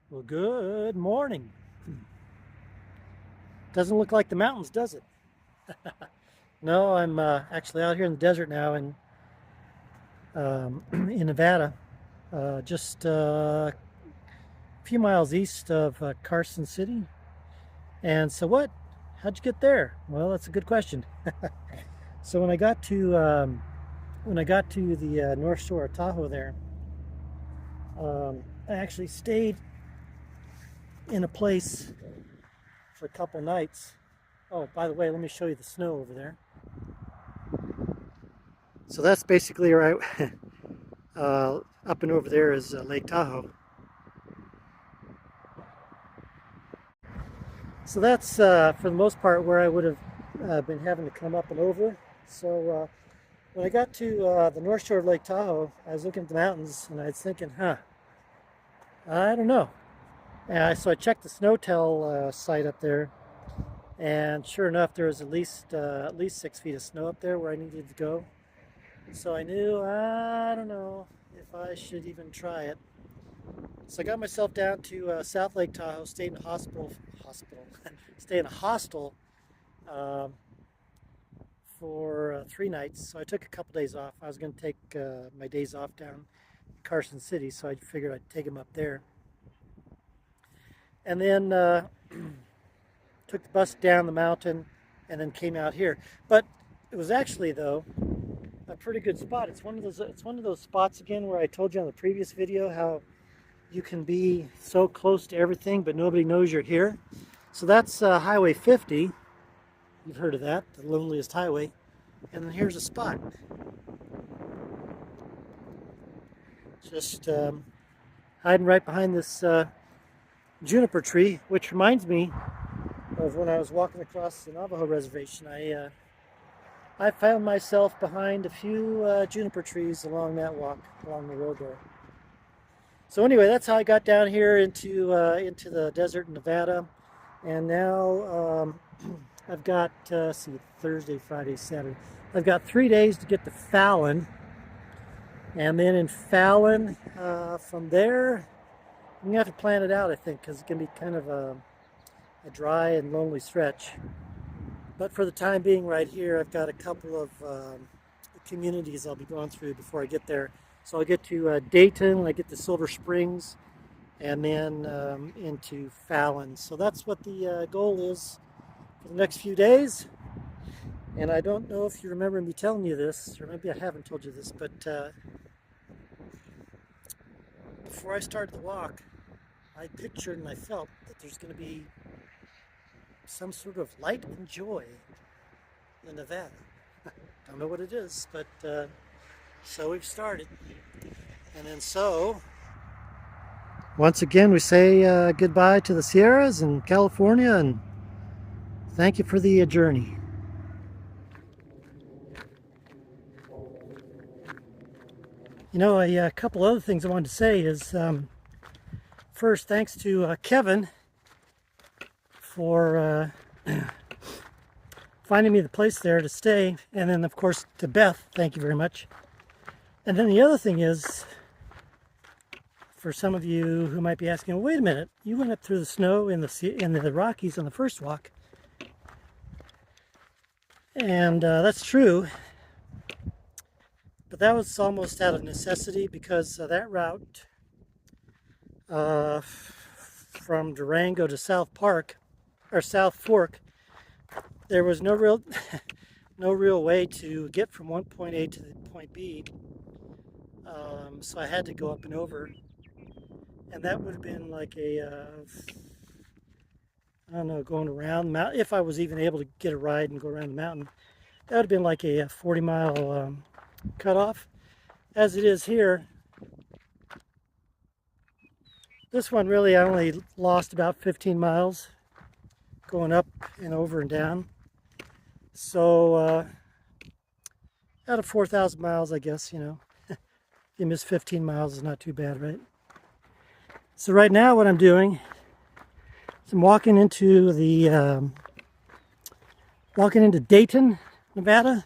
Well, good morning. Doesn't look like the mountains, does it? No, I'm actually out here in the desert now in Nevada, just a few miles east of Carson City. And so what? How'd you get there? Well, that's a good question. So when I got to the North Shore of Tahoe there, I actually stayed in a place for a couple nights. Oh, by the way, let me show you the snow over there. So that's basically right. Up and over there is Lake Tahoe. So that's for the most part where I would have been having to come up and over. So when I got to the north shore of Lake Tahoe, I was looking at the mountains and I was thinking, I don't know. So I checked the SnowTel site up there, and sure enough, there was at least 6 feet of snow up there where I needed to go. So I knew, I don't know if I should even try it. So I got myself down to South Lake Tahoe, stayed in a stayed in a hostel um, for 3 nights. So I took a couple days off. I was going to take my days off down in Carson City, so I figured I'd take them up there. And then took the bus down the mountain and then came out here. But it was actually, though, a pretty good spot. It's one of those spots again where I told you on the previous video how you can be so close to everything but nobody knows you're here. So that's Highway 50. You've heard of that, the loneliest highway. And then here's a spot. Just hiding right behind this juniper tree, which reminds me of when I was walking across the Navajo reservation. I found myself behind a few juniper trees along that walk, along the road there. So anyway, that's how I got down here into the desert in Nevada, and now I've got Thursday, Friday, Saturday. I've got 3 days to get to Fallon, and then in Fallon, from there, I'm gonna have to plan it out, I think, because it's gonna be kind of a dry and lonely stretch. But for the time being, right here, I've got a couple of communities I'll be going through before I get there. So I'll get to Dayton, I get to Silver Springs, and then into Fallon. So that's what the goal is for the next few days. And I don't know if you remember me telling you this, or maybe I haven't told you this, but before I started the walk, I pictured and I felt that there's going to be some sort of light and joy in Nevada. Don't know what it is, but so we've started. And then so, once again, we say goodbye to the Sierras and California, and thank you for the journey. You know, a couple other things I wanted to say is, first, thanks to Kevin for finding me the place there to stay, and then of course to Beth, thank you very much. And then the other thing is, for some of you who might be asking, well, wait a minute, you went up through the snow in the Rockies on the first walk, and that's true, but that was almost out of necessity because that route from Durango to South Fork, there was no real way to get from one point A to the point B. So I had to go up and over, and that would have been like I don't know, going around the mountain. If I was even able to get a ride and go around the mountain, that would have been like a 40-mile cutoff. As it is here, this one really I only lost about 15 miles going up and over and down. So out of 4,000 miles, I guess, you know, you miss 15 miles is not too bad, right? So right now what I'm doing is I'm walking into Dayton, Nevada,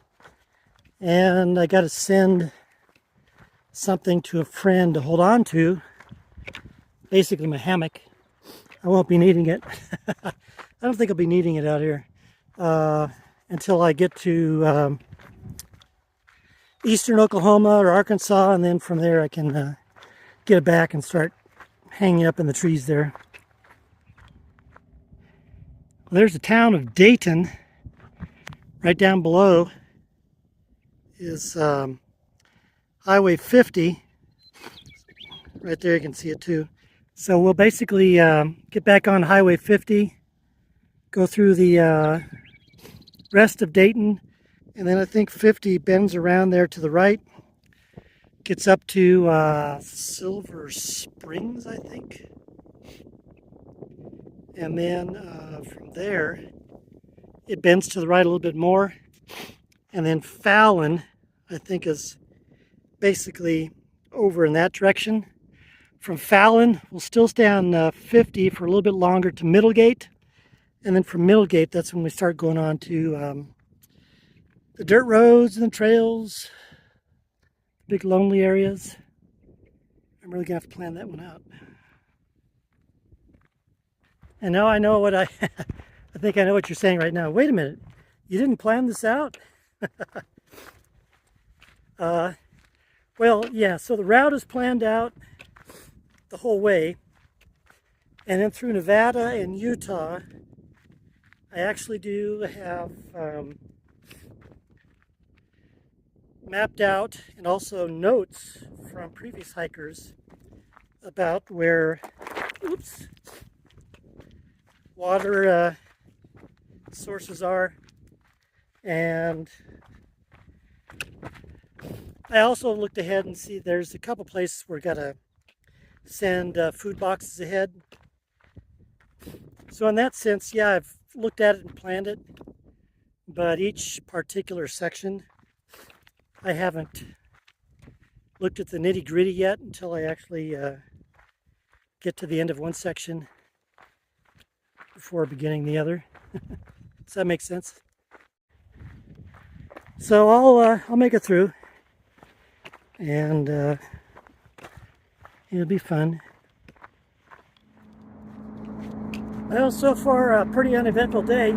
and I got to send something to a friend to hold on to, basically my hammock. I won't be needing it. I don't think I'll be needing it out here until I get to eastern Oklahoma or Arkansas, and then from there I can get it back and start hanging up in the trees there. Well, there's the town of Dayton. Right down below is Highway 50. Right there you can see it too. So we'll basically get back on Highway 50, go through the rest of Dayton, and then I think 50 bends around there to the right, gets up to Silver Springs, I think. And then from there, it bends to the right a little bit more. And then Fallon, I think, is basically over in that direction. From Fallon, we'll still stay on 50 for a little bit longer to Middlegate. And then from Middlegate, that's when we start going on to the dirt roads and the trails, big lonely areas. I'm really going to have to plan that one out. And now I know what I think I know what you're saying right now. Wait a minute, you didn't plan this out? Well, yeah, so the route is planned out the whole way, and then through Nevada and Utah, I actually do have mapped out and also notes from previous hikers about where water sources are, and I also looked ahead and see there's a couple places where I gotta send food boxes ahead. So in that sense, yeah, I've looked at it and planned it, but each particular section I haven't looked at the nitty-gritty yet until I actually get to the end of one section before beginning the other. Does that make sense? So I'll make it through, and it'll be fun. Well, so far a pretty uneventful day.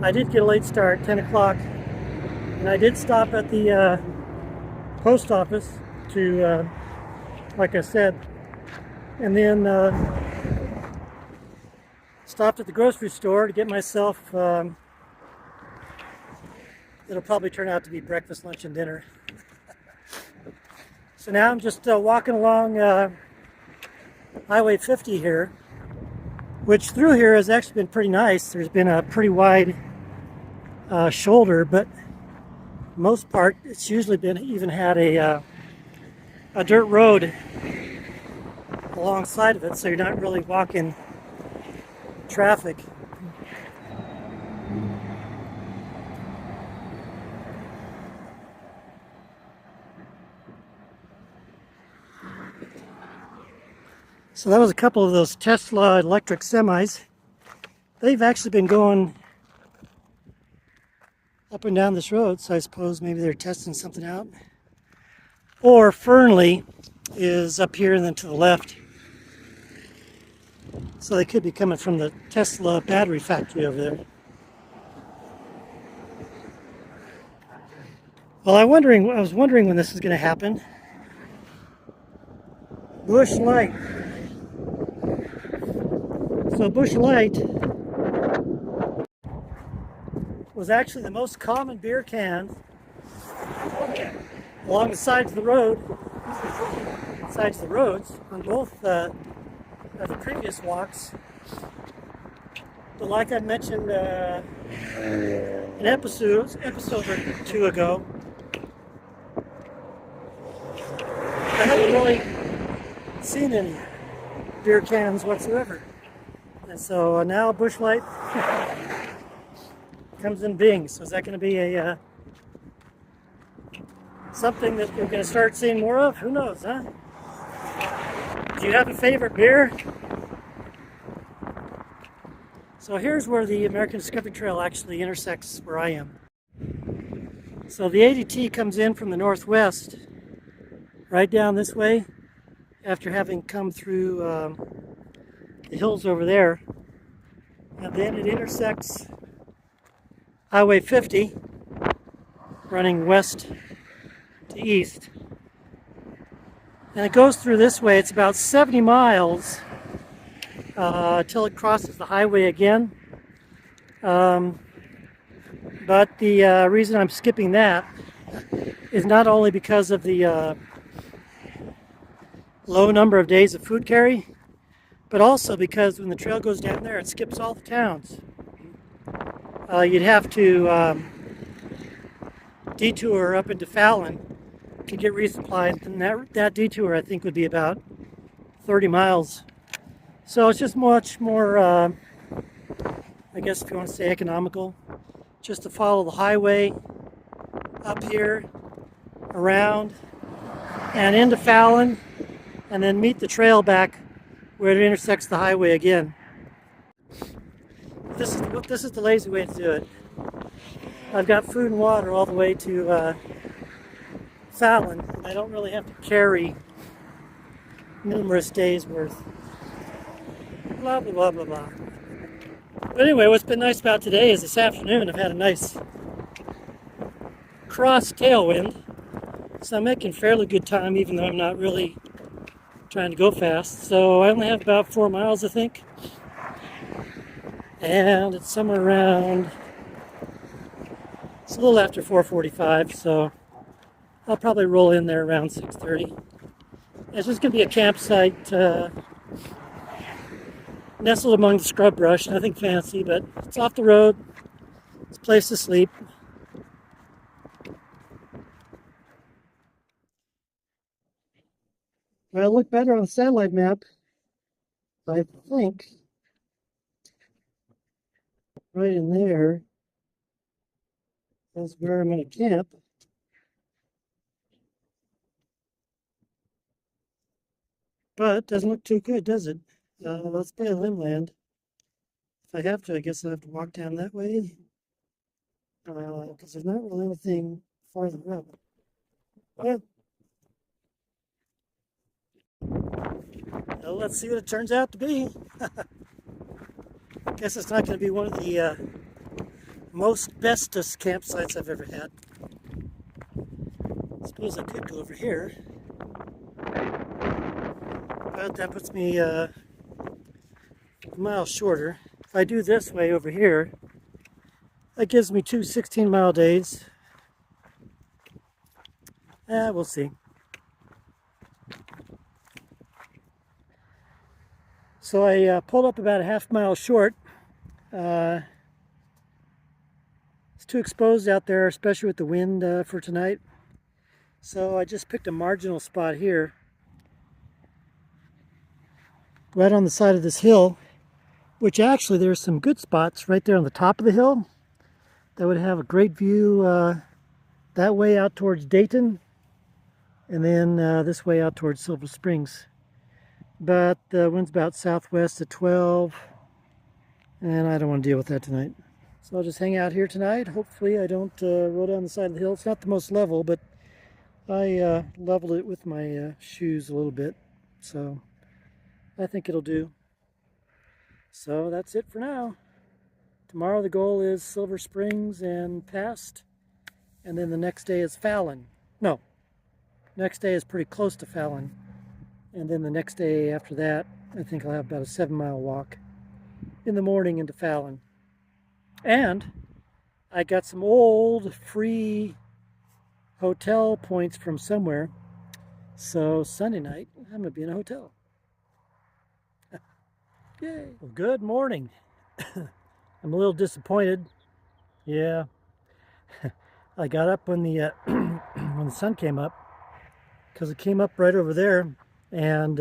I did get a late start, 10 o'clock, and I did stop at the post office to, like I said, and then stopped at the grocery store to get myself, it'll probably turn out to be breakfast, lunch, and dinner. So now I'm just walking along Highway 50 here, which through here has actually been pretty nice. There's been a pretty wide shoulder, but most part it's usually been even had a dirt road alongside of it, so you're not really walking traffic. So that was a couple of those Tesla electric semis. They've actually been going up and down this road, so I suppose maybe they're testing something out. Or Fernley is up here and then to the left. So they could be coming from the Tesla battery factory over there. Well, I was wondering when this is going to happen. Busch Light. So Busch Light was actually the most common beer can along the sides of the roads on both of the previous walks. But like I mentioned an episode or two ago, I haven't really seen any beer cans whatsoever. And so now Busch Light comes in Bing. So is that going to be a something that we're going to start seeing more of? Who knows, huh? Do you have a favorite beer? So here's where the American Discovery Trail actually intersects where I am. So the ADT comes in from the northwest, right down this way after having come through the hills over there. And then it intersects Highway 50, running west to east. And it goes through this way. It's about 70 miles until it crosses the highway again. But the reason I'm skipping that is not only because of the low number of days of food carry, but also because when the trail goes down there, it skips all the towns. You'd have to detour up into Fallon to get resupplied, and that detour I think would be about 30 miles. So it's just much more, I guess if you want to say economical, just to follow the highway up here, around, and into Fallon, and then meet the trail back where it intersects the highway again. This is the lazy way to do it. I've got food and water all the way to Fallon, and I don't really have to carry numerous days worth. Blah, blah, blah, blah, blah. But anyway, what's been nice about today is this afternoon I've had a nice cross tailwind, so I'm making fairly good time even though I'm not really trying to go fast. So I only have about 4 miles, I think, and it's somewhere around, it's a little after 4:45, so I'll probably roll in there around 6:30. It's just going to be a campsite nestled among the scrub brush, nothing fancy, but it's off the road. It's a place to sleep. Well, I look better on the satellite map, I think. Right in there is where I'm going to camp. But it doesn't look too good, does it? Let's play inland. If I have to, I guess I'll have to walk down that way. Because there's not really anything farther up. Well, let's see what it turns out to be. Guess it's not going to be one of the most bestest campsites I've ever had. I suppose I could go over here. But that puts me a mile shorter. If I do this way over here, that gives me two 16-mile days. We'll see. So I pulled up about a half-mile short. It's too exposed out there, especially with the wind for tonight. So I just picked a marginal spot here, right on the side of this hill, which actually there's some good spots right there on the top of the hill that would have a great view that way out towards Dayton, and then this way out towards Silver Springs. But the wind's about southwest at 12, and I don't want to deal with that tonight. So I'll just hang out here tonight. Hopefully I don't roll down the side of the hill. It's not the most level, but I leveled it with my shoes a little bit, so I think it'll do. So that's it for now. Tomorrow the goal is Silver Springs and past, and then the next day is Fallon. No, next day is pretty close to Fallon. And then the next day after that, I think I'll have about a 7-mile walk in the morning into Fallon. And I got some old free hotel points from somewhere. So Sunday night, I'm going to be in a hotel. Yay. Well, good morning. I'm a little disappointed. Yeah. I got up when the when the sun came up, because it came up right over there and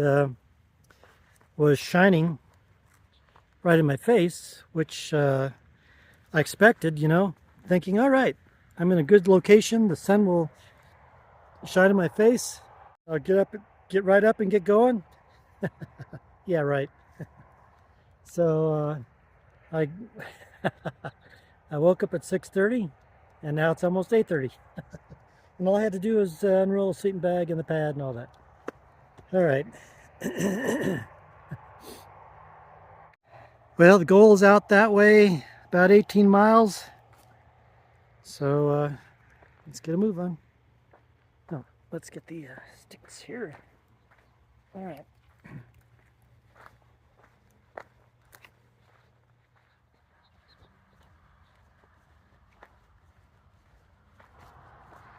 was shining right in my face, which I expected, you know, thinking, all right, I'm in a good location. The sun will shine in my face. I'll get right up and get going. Yeah, right. So I I woke up at 6:30, and now it's almost 8:30. And all I had to do was unroll a sleeping bag and the pad and all that. All right. Well, the goal is out that way, about 18 miles. So let's get a move on. Oh, let's get the sticks here. All right.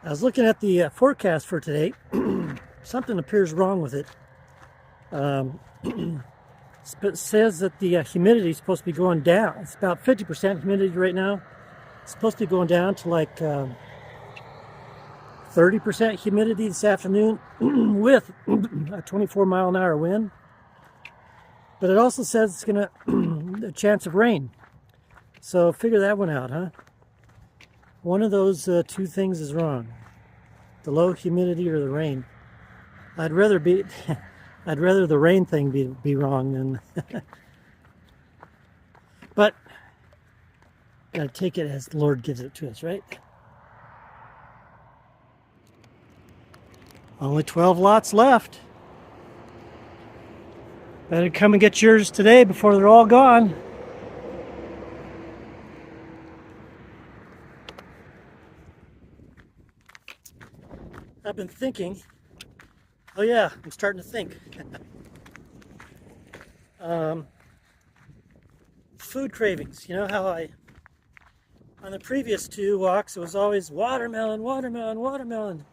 I was looking at the forecast for today. Something appears wrong with it. It says that the humidity is supposed to be going down. It's about 50% humidity right now. It's supposed to be going down to like 30% humidity this afternoon with a 24-mile-an-hour wind. But it also says it's gonna a chance of rain. So figure that one out, huh? One of those two things is wrong: the low humidity or the rain. I'd rather the rain thing be wrong than. But gotta take it as the Lord gives it to us, right? Only 12 lots left. Better come and get yours today before they're all gone. I've been thinking. Oh yeah, I'm starting to think. Food cravings. You know how on the previous two walks, it was always watermelon, watermelon, watermelon.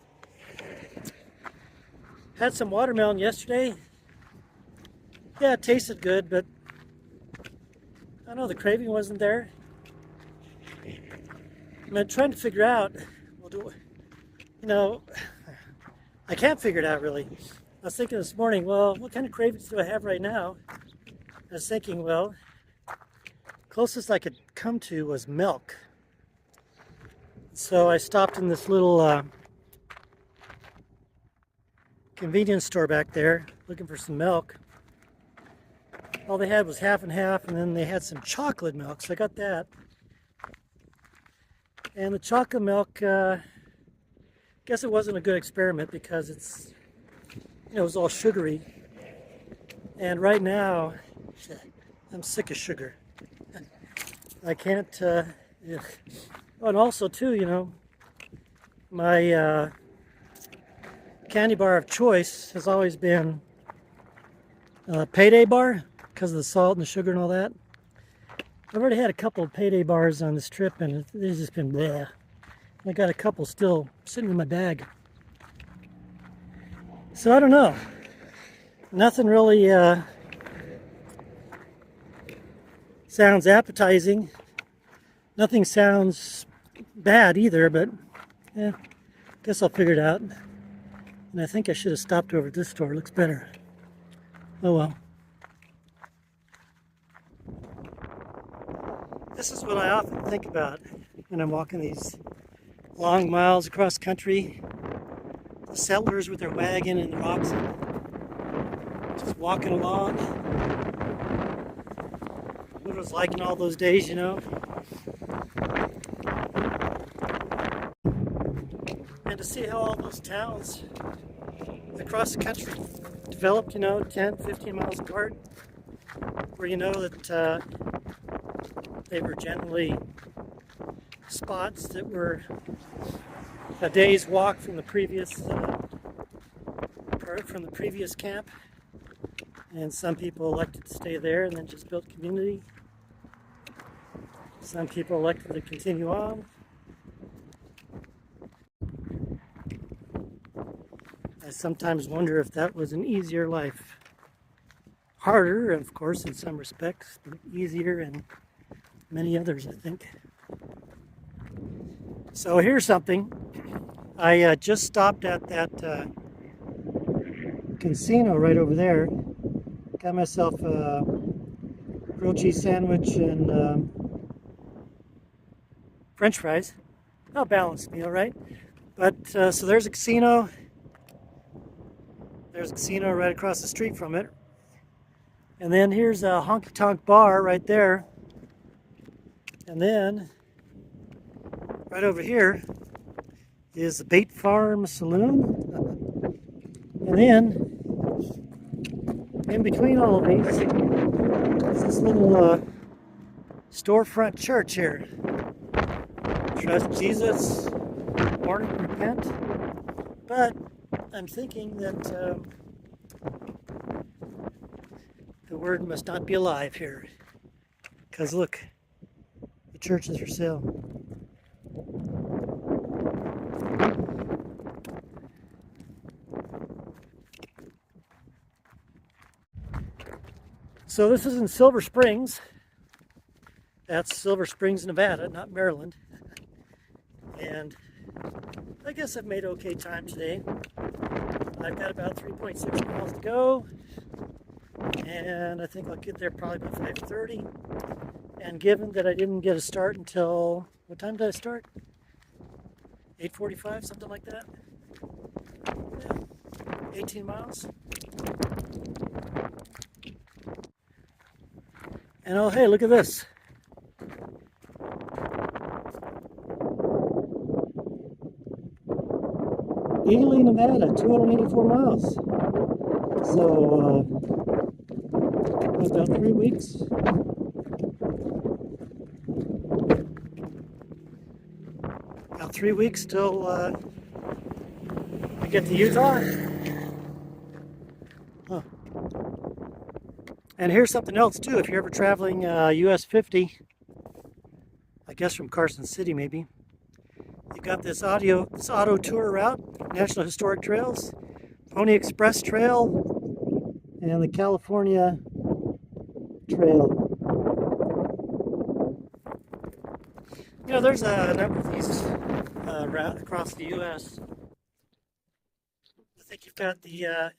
Had some watermelon yesterday. Yeah, it tasted good, but I don't know, the craving wasn't there. I'm trying to figure out, I can't figure it out really. I was thinking this morning, well, what kind of cravings do I have right now? I was thinking, well, closest I could come to was milk. So I stopped in this little convenience store back there looking for some milk. All they had was half and half, and then they had some chocolate milk, so I got that. And the chocolate milk, guess it wasn't a good experiment because it was all sugary. And right now, I'm sick of sugar. I can't, oh, and also too, my candy bar of choice has always been Payday bar because of the salt and the sugar and all that. I've already had a couple of Payday bars on this trip and it's just been bleh. I got a couple still sitting in my bag. So I don't know. Nothing really sounds appetizing. Nothing sounds bad either, but yeah, guess I'll figure it out. And I think I should have stopped over at this store. It looks better. Oh well. This is what I often think about when I'm walking these long miles across country. The settlers with their wagon and their oxen, just walking along. What it was like in all those days, And to see how all those towns across the country developed, 10, 15 miles apart, where that they were generally spots that were a day's walk from the previous camp, and some people elected to stay there and then just built community. Some people elected to continue on. I sometimes wonder if that was an easier life. Harder, of course, in some respects, but easier in many others, I think. So here's something. I just stopped at that casino right over there. Got myself a grilled cheese sandwich and French fries. A balanced meal, right? But so there's a casino. There's a casino right across the street from it. And then here's a honky-tonk bar right there. And then right over here is the Bait Farm Saloon. And then, in between all of these, is this little storefront church here. Trust Jesus, born and repent. But I'm thinking that the word must not be alive here. Because look, the church is for sale. So this is in Silver Springs. That's Silver Springs, Nevada, not Maryland. And I guess I've made okay time today. I've got about 3.6 miles to go. And I think I'll get there probably about 5:30. And given that I didn't get a start until, what time did I start? 8:45, something like that. Yeah, 18 miles. And oh, hey, look at this. Ely, Nevada, 284 miles. So, about 3 weeks. About 3 weeks till I get to Utah. Huh. And here's something else too. If you're ever traveling US 50, I guess from Carson City maybe, you got this auto tour route, National Historic Trails, Pony Express Trail, and the California Trail. You know, there's a number of these routes across the U.S. I think you've got the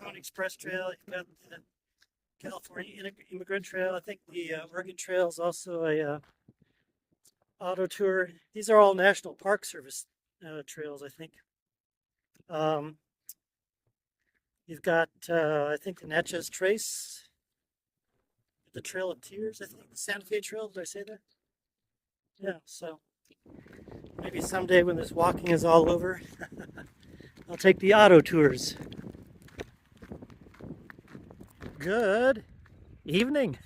Pony Express Trail, you've got the California Immigrant Trail. I think the Oregon Trail is also a auto tour. These are all National Park Service trails, I think. You've got, I think, the Natchez Trace, the Trail of Tears, I think, the Santa Fe Trail. Did I say that? Yeah, so maybe someday when this walking is all over, I'll take the auto tours. Good evening.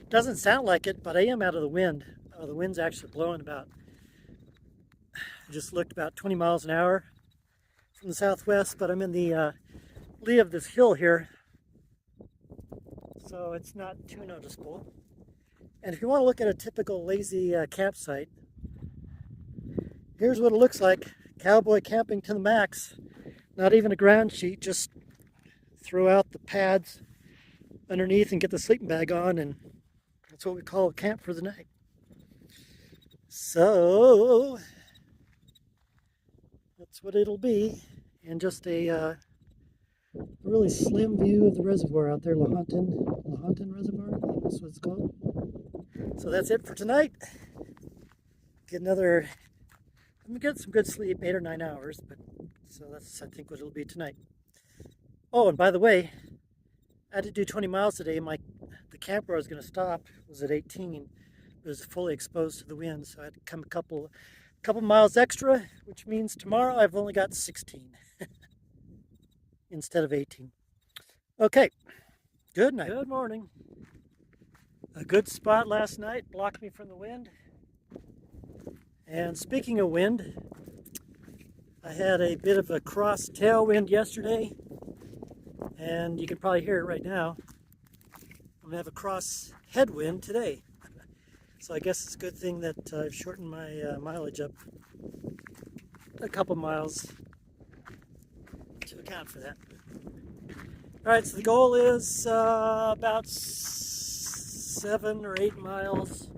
Doesn't sound like it, but I am out of the wind. The wind's actually blowing about, I just looked, about 20 miles an hour from the southwest, but I'm in the lee of this hill here, so it's not too noticeable. And if you want to look at a typical lazy campsite, here's what it looks like. Cowboy camping to the max. Not even a ground sheet, just throw out the pads underneath and get the sleeping bag on, and that's what we call a camp for the night. So that's what it'll be, and just a really slim view of the reservoir out there, Lahontan Reservoir, I think that's what it's called. So that's it for tonight. I'm gonna get some good sleep, 8 or 9 hours, but so that's, I think, what it'll be tonight. Oh, and by the way, I had to do 20 miles today. The camp where I was going to stop was at 18. It was fully exposed to the wind, so I had to come a couple miles extra, which means tomorrow I've only got 16 instead of 18. Okay, good night. Good morning. A good spot last night blocked me from the wind. And speaking of wind, I had a bit of a cross tailwind yesterday, and you can probably hear it right now. I'm gonna have a cross headwind today. So I guess it's a good thing that I've shortened my mileage up a couple miles to account for that. All right, so the goal is about 7 or 8 miles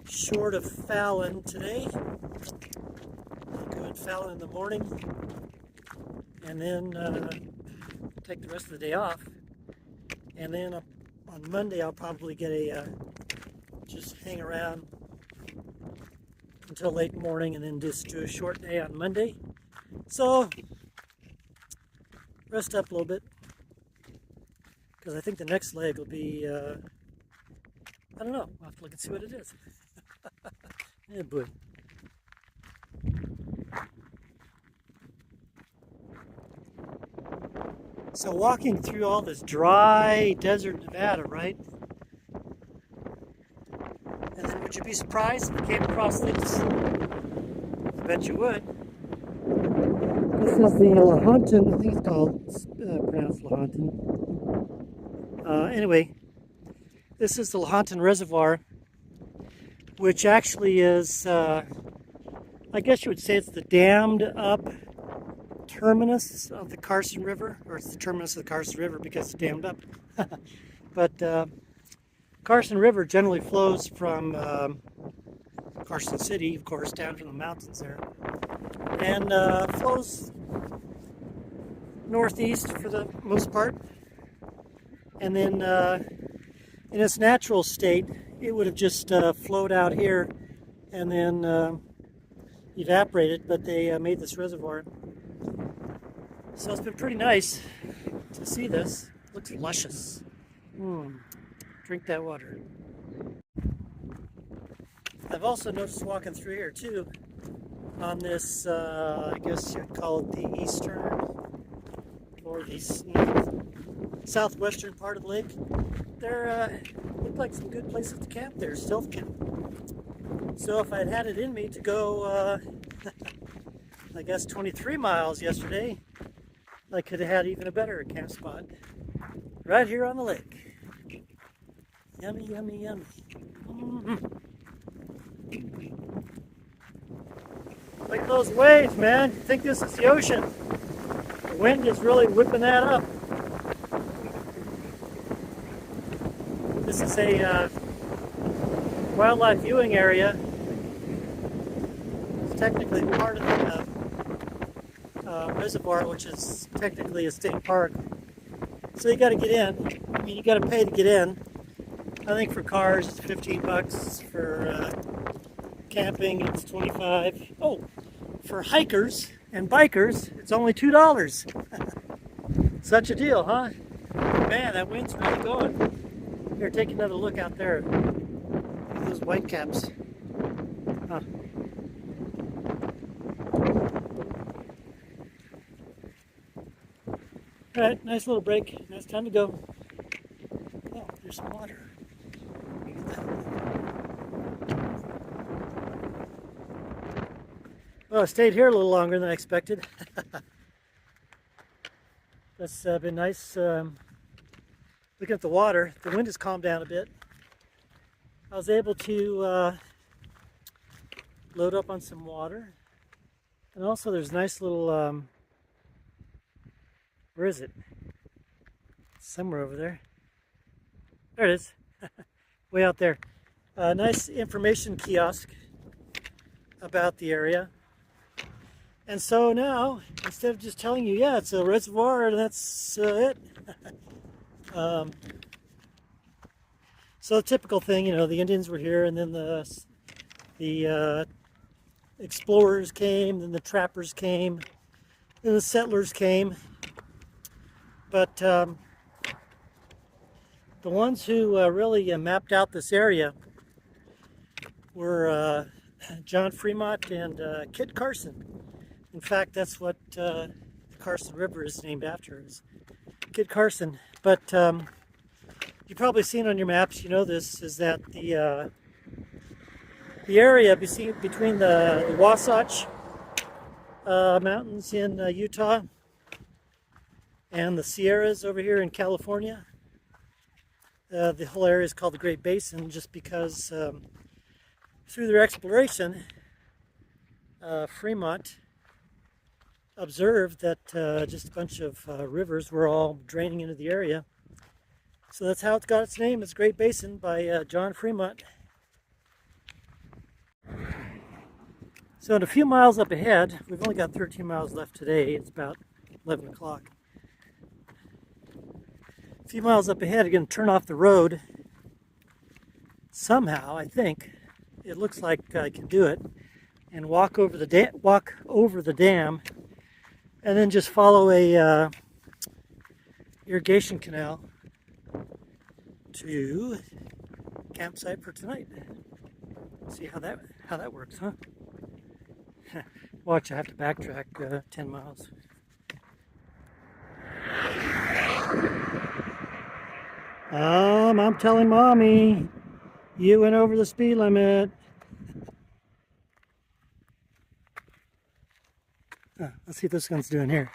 short of Fallon today. I'll go in Fallon in the morning, and then take the rest of the day off. And then on Monday, I'll probably get just hang around until late morning, and then just do a short day on Monday. So rest up a little bit, because I think the next leg will be, I don't know, I'll have to look and see what it is. Yeah, boy. So walking through all this dry desert Nevada, right? And then would you be surprised if you came across this? I bet you would. This is the Lahontan, I think it's called, pronounced Lahontan. Anyway, this is the Lahontan Reservoir, which actually is, I guess you would say it's the dammed up terminus of the Carson River, or it's the terminus of the Carson River because it's dammed up. But Carson River generally flows from Carson City, of course, down from the mountains there, and flows northeast for the most part. And then in its natural state, it would have just flowed out here and then evaporated, but they made this reservoir. So it's been pretty nice to see this. It looks luscious. Drink that water. I've also noticed walking through here too, on this, I guess you'd call it the eastern or the southwestern part of the lake. There look like some good places to camp there, stealth camp. So if I'd had it in me to go, I guess 23 miles yesterday, I could have had even a better camp spot right here on the lake. Yummy, yummy, yummy. Look at those waves, man. You think this is the ocean. The wind is really whipping that up. This is a wildlife viewing area. It's technically part of the reservoir, which is technically a state park. So you got to get in. I mean, you got to pay to get in. I think for cars it's $15. For camping it's $25. Oh, for hikers and bikers it's only $2. Such a deal, huh? Man, that wind's really going. Here, take another look out there. Look at those white caps. Huh. All right, nice little break. Now it's time to go. Oh, there's some water. Well, I stayed here a little longer than I expected. That's been nice. Looking at the water, the wind has calmed down a bit. I was able to load up on some water. And also there's a nice little, where is it? Somewhere over there. There it is. Way out there. Nice information kiosk about the area. And so now, instead of just telling you, yeah, it's a reservoir and that's it. So the typical thing, you know, the Indians were here, and then the explorers came, then the trappers came, then the settlers came. But the ones who really mapped out this area were John Fremont and Kit Carson. In fact, that's what the Carson River is named after, is Kit Carson. But you've probably seen on your maps, you know this, is that the area between the Wasatch Mountains in Utah and the Sierras over here in California, the whole area is called the Great Basin, just because through their exploration, Fremont observed that just a bunch of rivers were all draining into the area. So that's how it got its name. It's Great Basin by John Fremont. So in a few miles up ahead, we've only got 13 miles left today. It's about 11 o'clock. A few miles up ahead, you're going to turn off the road. Somehow, I think, it looks like I can do it, and walk over the dam, and then just follow a irrigation canal to campsite for tonight. See how that works, huh? Watch, I have to backtrack 10 miles. I'm telling mommy, you went over the speed limit. Let's see what this one's doing here.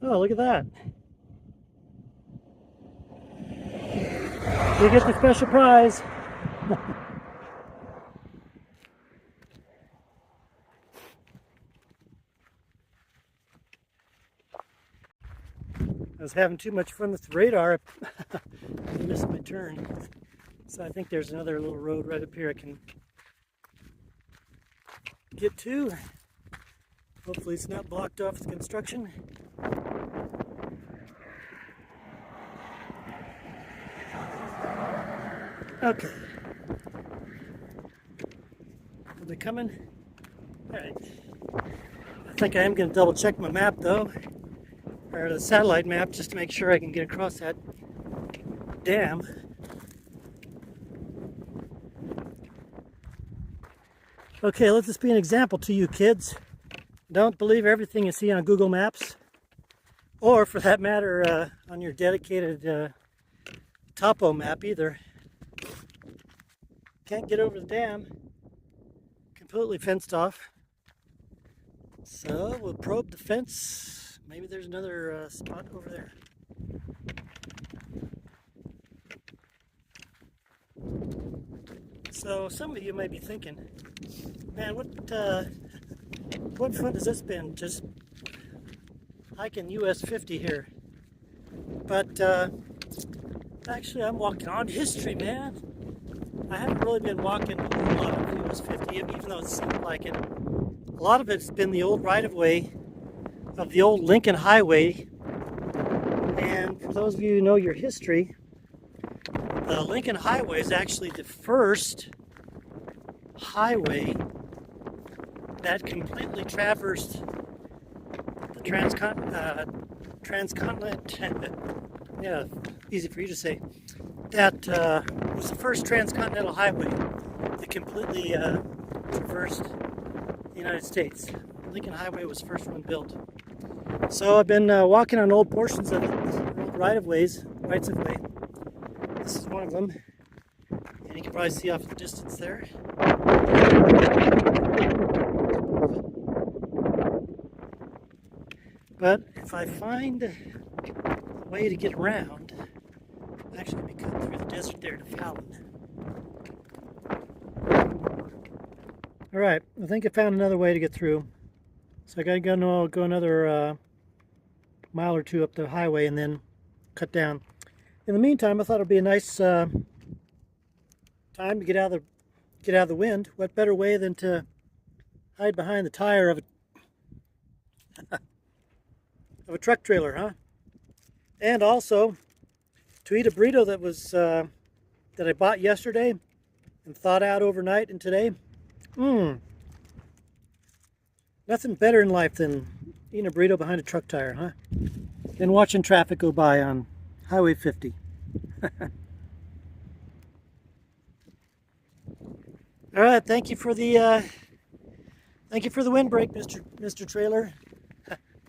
Oh, look at that. You get the special prize. I was having too much fun with the radar. I missed my turn. So I think there's another little road right up here I can get to. Hopefully it's not blocked off with construction. Okay. Are they coming? Alright. I think I am going to double check my map though. Or the satellite map, just to make sure I can get across that dam. Okay, let this be an example to you kids. Don't believe everything you see on Google Maps, or for that matter, on your dedicated topo map either. Can't get over the dam. Completely fenced off. So we'll probe the fence. Maybe there's another spot over there. So some of you may be thinking, man, what fun has this been? Just hiking US 50 here. But actually, I'm walking on history, man. I haven't really been walking a lot of US 50, even though it seemed like it. A lot of it's been the old right-of-way of the old Lincoln Highway. And for those of you who know your history, the Lincoln Highway is actually the first highway that completely traversed the transcontinent. Yeah, easy for you to say. That was the first transcontinental highway that completely traversed the United States. The Lincoln Highway was the first one built. So I've been walking on old portions of old rights of way. This is one of them, and you can probably see off in the distance there. But if I find a way to get around, I'm actually going to be cutting through the desert there to Fallon. Alright, I think I found another way to get through. So I got to go another mile or two up the highway and then cut down. In the meantime, I thought it'd be a nice time to get out of the wind. What better way than to hide behind the tire of a truck trailer, huh? And also to eat a burrito that was that I bought yesterday and thawed out overnight and today. Nothing better in life than eating a burrito behind a truck tire, huh? And watching traffic go by on Highway 50. All right, thank you for the windbreak, Mr. Trailer,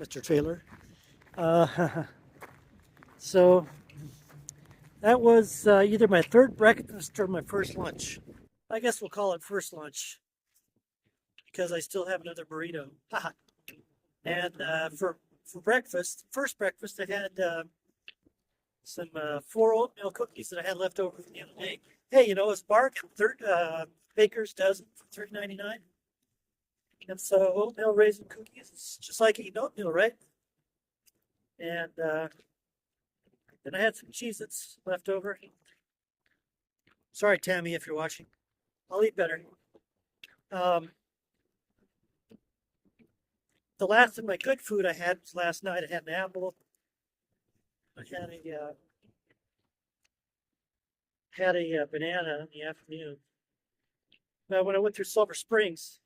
Mr. Trailer. So that was either my third breakfast or my first lunch. I guess we'll call it first lunch because I still have another burrito. And for breakfast, first breakfast, I had some 4 oatmeal cookies that I had left over from the other day. Hey, you know, it's bargain, baker's dozen for $3.99. And so oatmeal raisin cookies, it's just like eating oatmeal, right? And then I had some Cheez-Its left over. Sorry, Tammy, if you're watching. I'll eat better. The last of my good food I had was last night. I had an apple. I had a banana in the afternoon. Now, when I went through Silver Springs,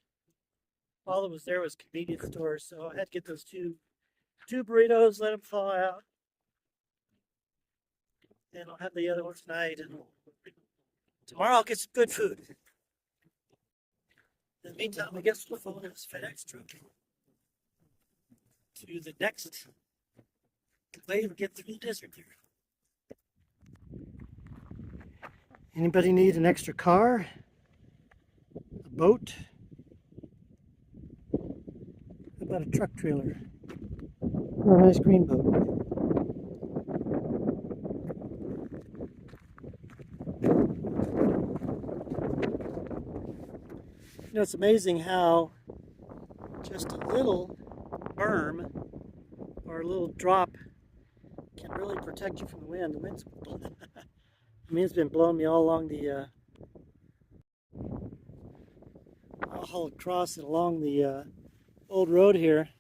all that was there was convenience stores, so I had to get those two burritos, let them thaw out, and I'll have the other one tonight. And tomorrow I'll get some good food. In the meantime, I guess we'll follow this FedEx truck to the next way to get through the desert here. Anybody need an extra car? A boat? How about a truck trailer? Or a nice green boat? You know, it's amazing how just a little berm or a little drop can really protect you from the wind. The wind's been blowing me all along the all across and along the old road here.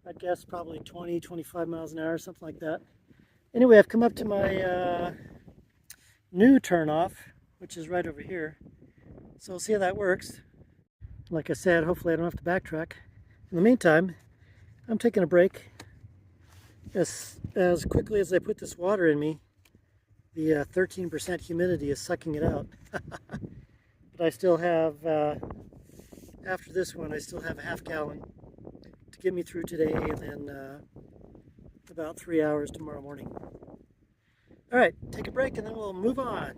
I guess probably 20, 25 miles an hour, something like that. Anyway, I've come up to my new turnoff, which is right over here. So we'll see how that works. Like I said, hopefully I don't have to backtrack. In the meantime, I'm taking a break. As quickly as I put this water in me, the 13% humidity is sucking it out. But I still have, after this one, I still have a half gallon to get me through today, and then about 3 hours tomorrow morning. All right, take a break and then we'll move on.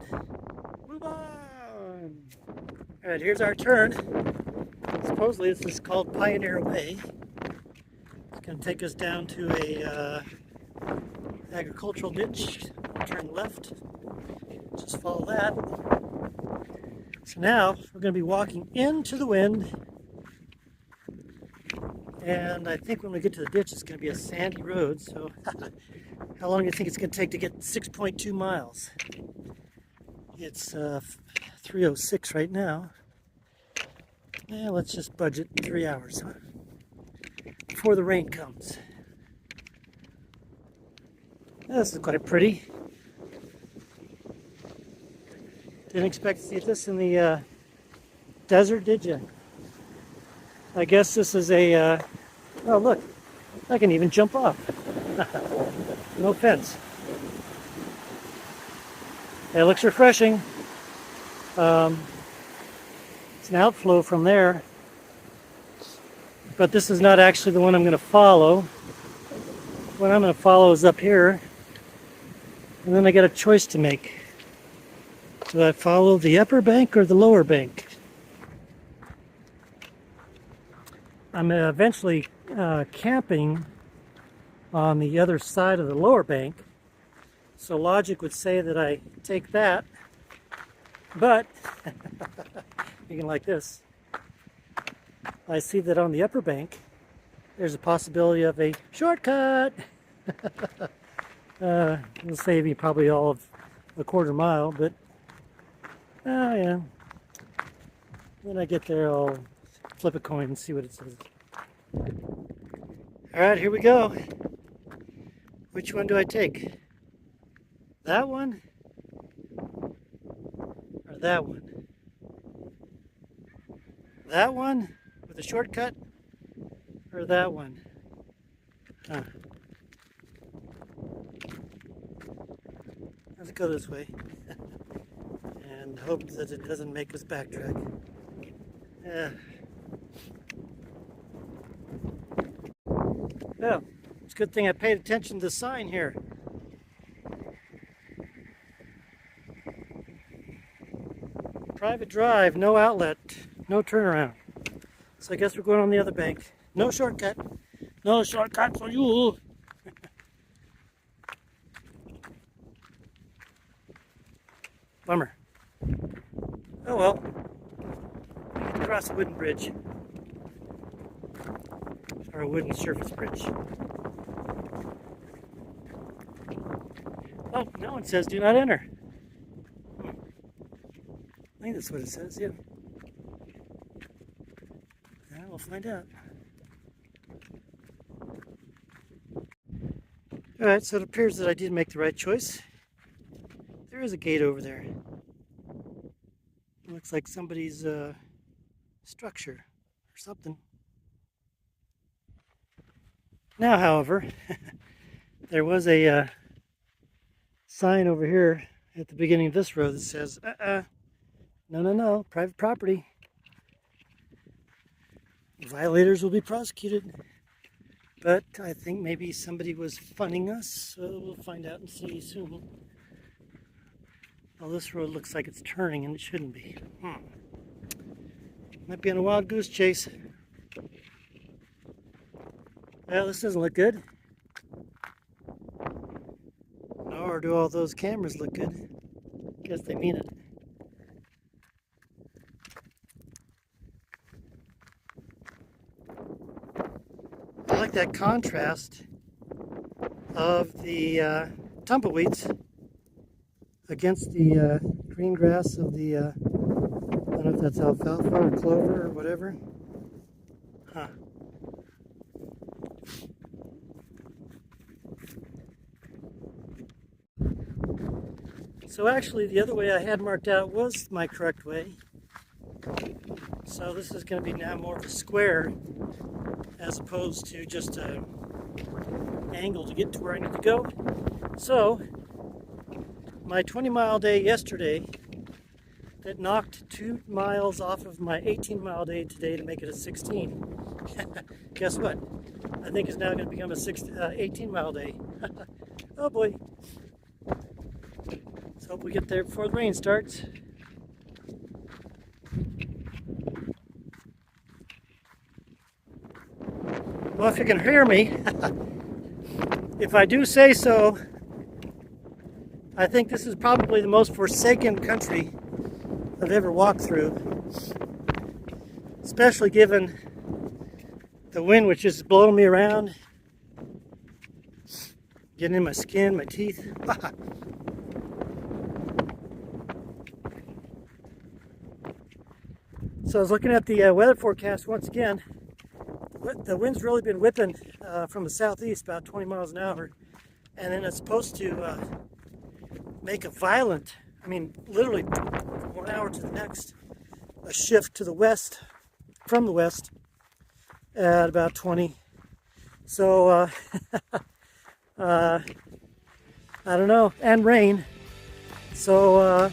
Move on. All right, here's our turn. Supposedly this is called Pioneer Way. It's going to take us down to a agricultural ditch. Turn left. Just follow that. So now we're going to be walking into the wind. And I think when we get to the ditch, it's going to be a sandy road. So how long do you think it's going to take to get 6.2 miles? It's 3:06 right now. Yeah, let's just budget 3 hours before the rain comes. This is quite pretty. Didn't expect to see this in the desert, did you? I guess this is a, oh look, I can even jump off. No fence. It looks refreshing. It's an outflow from there. But this is not actually the one I'm going to follow. What I'm going to follow is up here. And then I got a choice to make. Do I follow the upper bank or the lower bank? I'm eventually camping on the other side of the lower bank. So logic would say that I take that. But, thinking like this, I see that on the upper bank, there's a possibility of a shortcut. It'll save me probably all of a quarter mile, but yeah. When I get there, I'll flip a coin and see what it says. All right, here we go. Which one do I take? That one? Or that one? That one with a shortcut? Or that one? Huh. Let's go this way and hope that it doesn't make us backtrack. Yeah. Well, it's a good thing I paid attention to the sign here. Private drive, no outlet, no turnaround. So I guess we're going on the other bank. No shortcut. No shortcut for you. Bummer. Oh well. We get to cross a wooden bridge. Or a wooden surface bridge. Oh, no, it says do not enter. I think that's what it says, yeah. Yeah, we'll find out. Alright, so it appears that I did make the right choice. There is a gate over there. It looks like somebody's structure or something. Now, however, there was a sign over here at the beginning of this road that says, no, private property. Violators will be prosecuted. But I think maybe somebody was funning us, so we'll find out and see soon. Well, this road looks like it's turning, and it shouldn't be. Might be on a wild goose chase. Well, this doesn't look good. Nor do all those cameras look good. Guess they mean it. I like that contrast of the tumbleweeds against the green grass of the, I don't know if that's alfalfa or clover or whatever. Huh. So actually the other way I had marked out was my correct way. So this is going to be now more of a square as opposed to just an angle to get to where I need to go. So my 20-mile day yesterday that knocked 2 miles off of my 18-mile day today to make it a 16. Guess what? I think it's now going to become a 18-mile day. Oh boy. Let's hope we get there before the rain starts. Well, if you can hear me, if I do say so, I think this is probably the most forsaken country I've ever walked through, especially given the wind which is blowing me around, getting in my skin, my teeth. So I was looking at the weather forecast once again. The wind's really been whipping from the southeast about 20 miles an hour, and then it's supposed to make a violent, I mean literally from 1 hour to the next, a shift to the west, from the west at about 20. So I don't know, and rain. So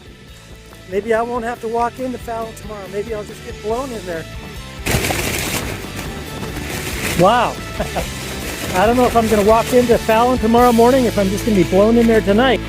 maybe I won't have to walk into Fallon tomorrow. Maybe I'll just get blown in there. Wow. I don't know if I'm going to walk into Fallon tomorrow morning, if I'm just going to be blown in there tonight.